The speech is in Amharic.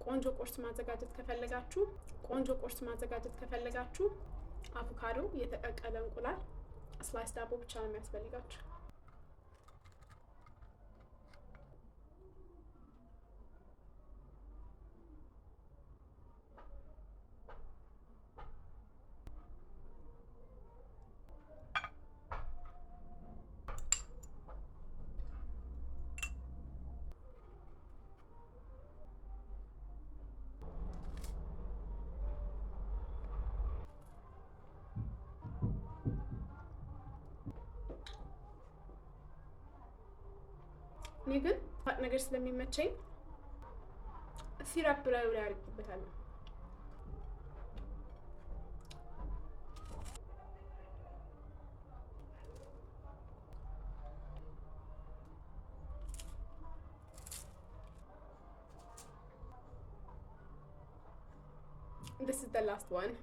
ቆንጆ ቁርስ ማዘጋጀት ከፈለጋችሁ አቮካዶ፣ የተቀቀለ እንቁላል፣ ስላይስ ዳቦ ብቻ ነው የሚያስፈልጋችሁ። እኔ ግን ጣፋጭ ነገር ስለሚመቸኝ ሲራፕ ላይ አድርጌበታለሁ። This is the last one.